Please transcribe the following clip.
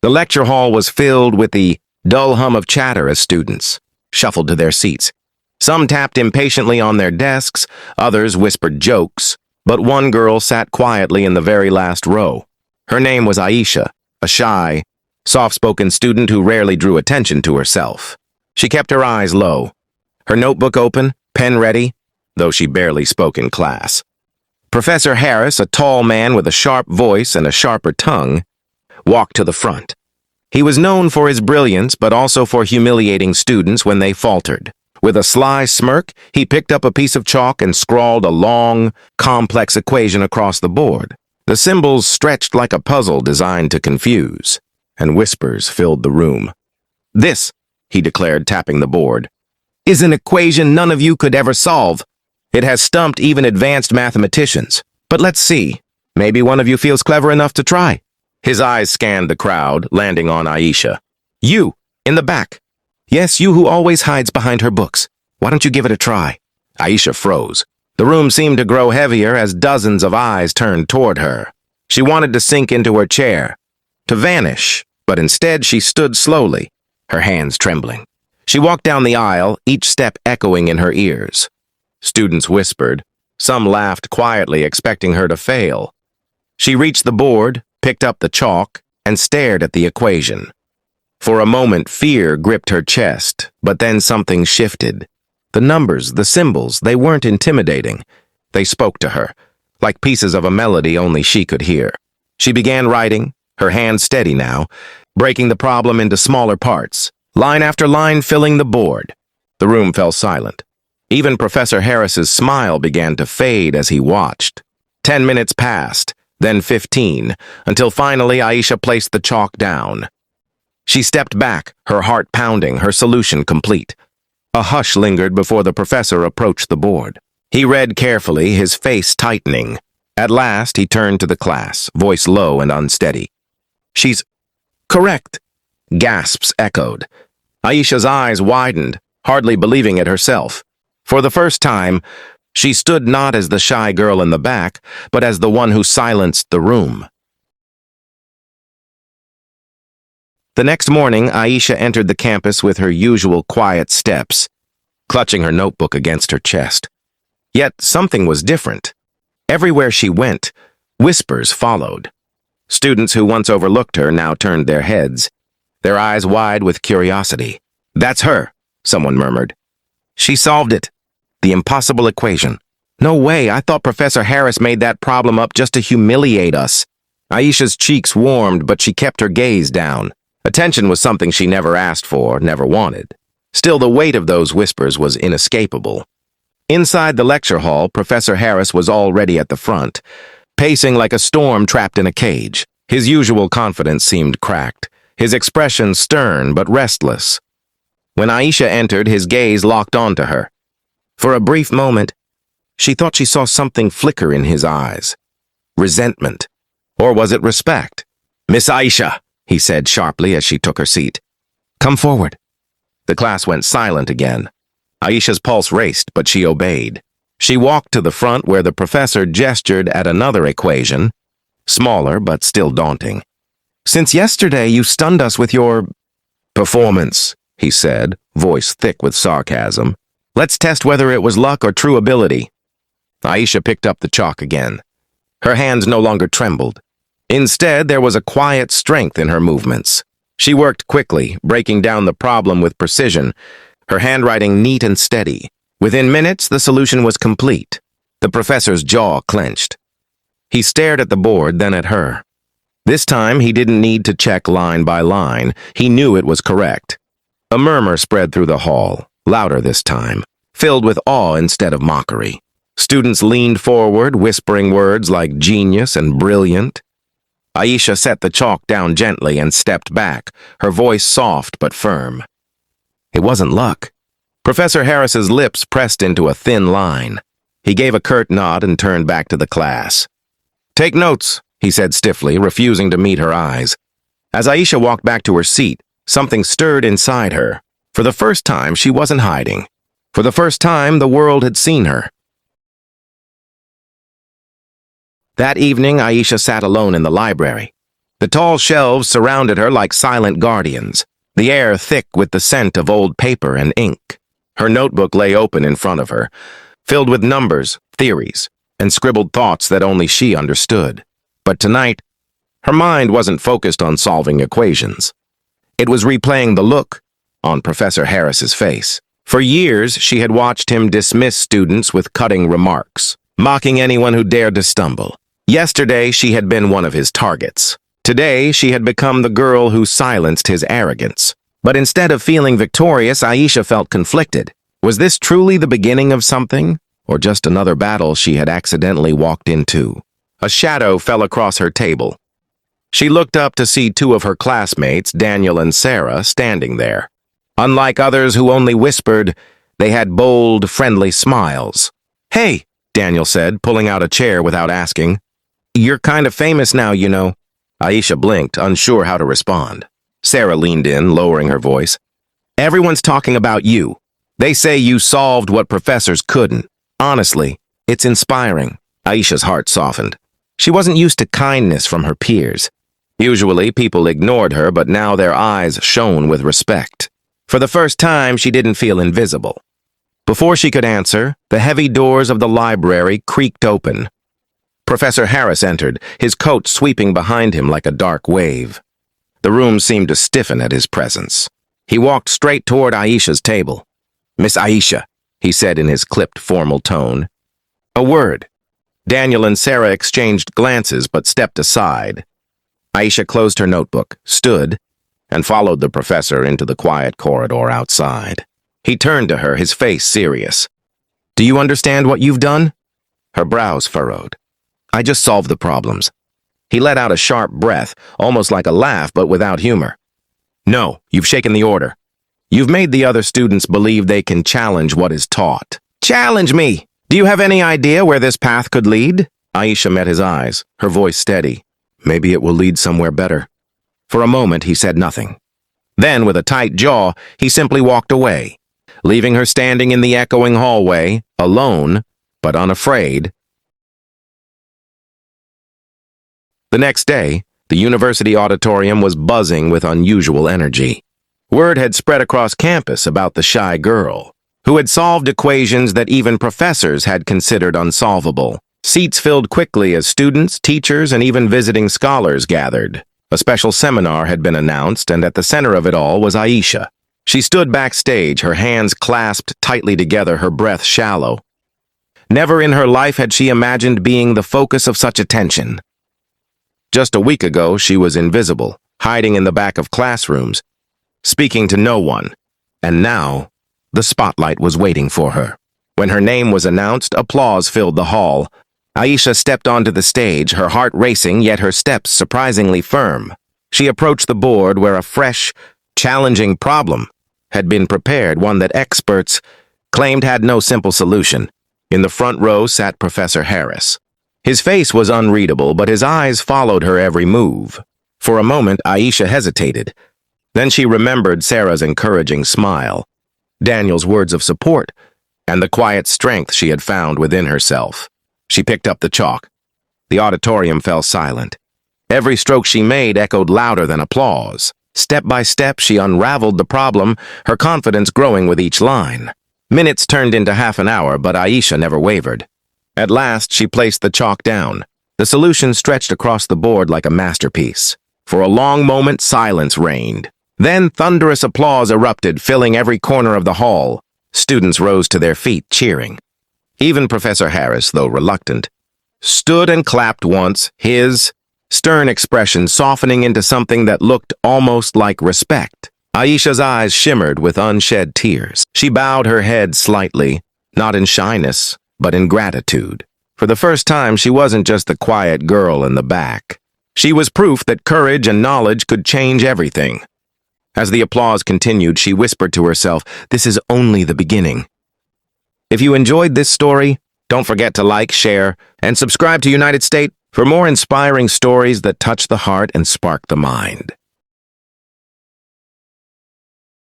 The lecture hall was filled with the dull hum of chatter as students shuffled to their seats. Some tapped impatiently on their desks, others whispered jokes, but one girl sat quietly in the very last row. Her name was Aisha, a shy, soft-spoken student who rarely drew attention to herself. She kept her eyes low, her notebook open, pen ready, though she barely spoke in class. Professor Harris, a tall man with a sharp voice and a sharper tongue, walked to the front. He was known for his brilliance, but also for humiliating students when they faltered. With a sly smirk, he picked up a piece of chalk and scrawled a long, complex equation across the board. The symbols stretched like a puzzle designed to confuse, and whispers filled the room. "This," he declared, tapping the board, "is an equation none of you could ever solve. It has stumped even advanced mathematicians. But let's see. Maybe one of you feels clever enough to try." His eyes scanned the crowd, landing on Aisha. "You, in the back. Yes, you who always hides behind her books. Why don't you give it a try?" Aisha froze. The room seemed to grow heavier as dozens of eyes turned toward her. She wanted to sink into her chair, to vanish, but instead she stood slowly, her hands trembling. She walked down the aisle, each step echoing in her ears. Students whispered. Some laughed quietly, expecting her to fail. She reached the board, picked up the chalk, and stared at the equation. For a moment, fear gripped her chest, but then something shifted. The numbers, the symbols, they weren't intimidating. They spoke to her, like pieces of a melody only she could hear. She began writing, her hand steady now, breaking the problem into smaller parts, line after line filling the board. The room fell silent. Even Professor Harris's smile began to fade as he watched. 10 minutes passed, then 15, until finally Aisha placed the chalk down. She stepped back, her heart pounding, her solution complete. A hush lingered before the professor approached the board. He read carefully, his face tightening. At last, he turned to the class, voice low and unsteady. "She's correct," gasps echoed. Aisha's eyes widened, hardly believing it herself. For the first time, she stood not as the shy girl in the back, but as the one who silenced the room. The next morning, Aisha entered the campus with her usual quiet steps, clutching her notebook against her chest. Yet something was different. Everywhere she went, whispers followed. Students who once overlooked her now turned their heads, their eyes wide with curiosity. "That's her," someone murmured. "She solved it. The impossible equation. No way, I thought Professor Harris made that problem up just to humiliate us." Aisha's cheeks warmed, but she kept her gaze down. Attention was something she never asked for, never wanted. Still, the weight of those whispers was inescapable. Inside the lecture hall, Professor Harris was already at the front, pacing like a storm trapped in a cage. His usual confidence seemed cracked, his expression stern but restless. When Aisha entered, his gaze locked onto her. For a brief moment, she thought she saw something flicker in his eyes. Resentment. Or was it respect? "Miss Aisha," he said sharply as she took her seat. "Come forward." The class went silent again. Aisha's pulse raced, but she obeyed. She walked to the front where the professor gestured at another equation, smaller but still daunting. "Since yesterday, you stunned us with your performance," he said, voice thick with sarcasm. "Let's test whether it was luck or true ability." Aisha picked up the chalk again. Her hands no longer trembled. Instead, there was a quiet strength in her movements. She worked quickly, breaking down the problem with precision, her handwriting neat and steady. Within minutes, the solution was complete. The professor's jaw clenched. He stared at the board, then at her. This time, he didn't need to check line by line. He knew it was correct. A murmur spread through the hall, louder this time, filled with awe instead of mockery. Students leaned forward, whispering words like genius and brilliant. Aisha set the chalk down gently and stepped back, her voice soft but firm. It wasn't luck. Professor Harris's lips pressed into a thin line. He gave a curt nod and turned back to the class. "Take notes," he said stiffly, refusing to meet her eyes. As Aisha walked back to her seat, something stirred inside her. For the first time, she wasn't hiding. For the first time, the world had seen her. That evening, Aisha sat alone in the library. The tall shelves surrounded her like silent guardians, the air thick with the scent of old paper and ink. Her notebook lay open in front of her, filled with numbers, theories, and scribbled thoughts that only she understood. But tonight, her mind wasn't focused on solving equations. It was replaying the look on Professor Harris's face. For years, she had watched him dismiss students with cutting remarks, mocking anyone who dared to stumble. Yesterday, she had been one of his targets. Today, she had become the girl who silenced his arrogance. But instead of feeling victorious, Aisha felt conflicted. Was this truly the beginning of something, or just another battle she had accidentally walked into? A shadow fell across her table. She looked up to see two of her classmates, Daniel and Sarah, standing there. Unlike others who only whispered, they had bold, friendly smiles. "Hey," Daniel said, pulling out a chair without asking. "You're kind of famous now, you know." Aisha blinked, unsure how to respond. Sarah leaned in, lowering her voice. "Everyone's talking about you. They say you solved what professors couldn't. Honestly, it's inspiring." Aisha's heart softened. She wasn't used to kindness from her peers. Usually, people ignored her, but now their eyes shone with respect. For the first time, she didn't feel invisible. Before she could answer, the heavy doors of the library creaked open. Professor Harris entered, his coat sweeping behind him like a dark wave. The room seemed to stiffen at his presence. He walked straight toward Aisha's table. "Miss Aisha," he said in his clipped, formal tone. "A word." Daniel and Sarah exchanged glances but stepped aside. Aisha closed her notebook, stood, and followed the professor into the quiet corridor outside. He turned to her, his face serious. "Do you understand what you've done?" Her brows furrowed. "I just solved the problems." He let out a sharp breath, almost like a laugh, but without humor. "No, you've shaken the order. You've made the other students believe they can challenge what is taught." "Challenge me! Do you have any idea where this path could lead?" Aisha met his eyes, her voice steady. "Maybe it will lead somewhere better." For a moment, he said nothing. Then, with a tight jaw, he simply walked away, leaving her standing in the echoing hallway, alone, but unafraid. The next day, the university auditorium was buzzing with unusual energy. Word had spread across campus about the shy girl, who had solved equations that even professors had considered unsolvable. Seats filled quickly as students, teachers, and even visiting scholars gathered. A special seminar had been announced, and at the center of it all was Aisha. She stood backstage, her hands clasped tightly together, her breath shallow. Never in her life had she imagined being the focus of such attention. Just a week ago, she was invisible, hiding in the back of classrooms, speaking to no one. And now, the spotlight was waiting for her. When her name was announced, applause filled the hall. Aisha stepped onto the stage, her heart racing, yet her steps surprisingly firm. She approached the board where a fresh, challenging problem had been prepared, one that experts claimed had no simple solution. In the front row sat Professor Harris. His face was unreadable, but his eyes followed her every move. For a moment, Aisha hesitated. Then she remembered Sarah's encouraging smile, Daniel's words of support, and the quiet strength she had found within herself. She picked up the chalk. The auditorium fell silent. Every stroke she made echoed louder than applause. Step by step, she unraveled the problem, her confidence growing with each line. Minutes turned into half an hour, but Aisha never wavered. At last, she placed the chalk down. The solution stretched across the board like a masterpiece. For a long moment, silence reigned. Then thunderous applause erupted, filling every corner of the hall. Students rose to their feet, cheering. Even Professor Harris, though reluctant, stood and clapped once, his stern expression softening into something that looked almost like respect. Aisha's eyes shimmered with unshed tears. She bowed her head slightly, not in shyness, but in gratitude. For the first time, she wasn't just the quiet girl in the back. She was proof that courage and knowledge could change everything. As the applause continued, she whispered to herself, "This is only the beginning." If you enjoyed this story, don't forget to like, share, and subscribe to United State for more inspiring stories that touch the heart and spark the mind.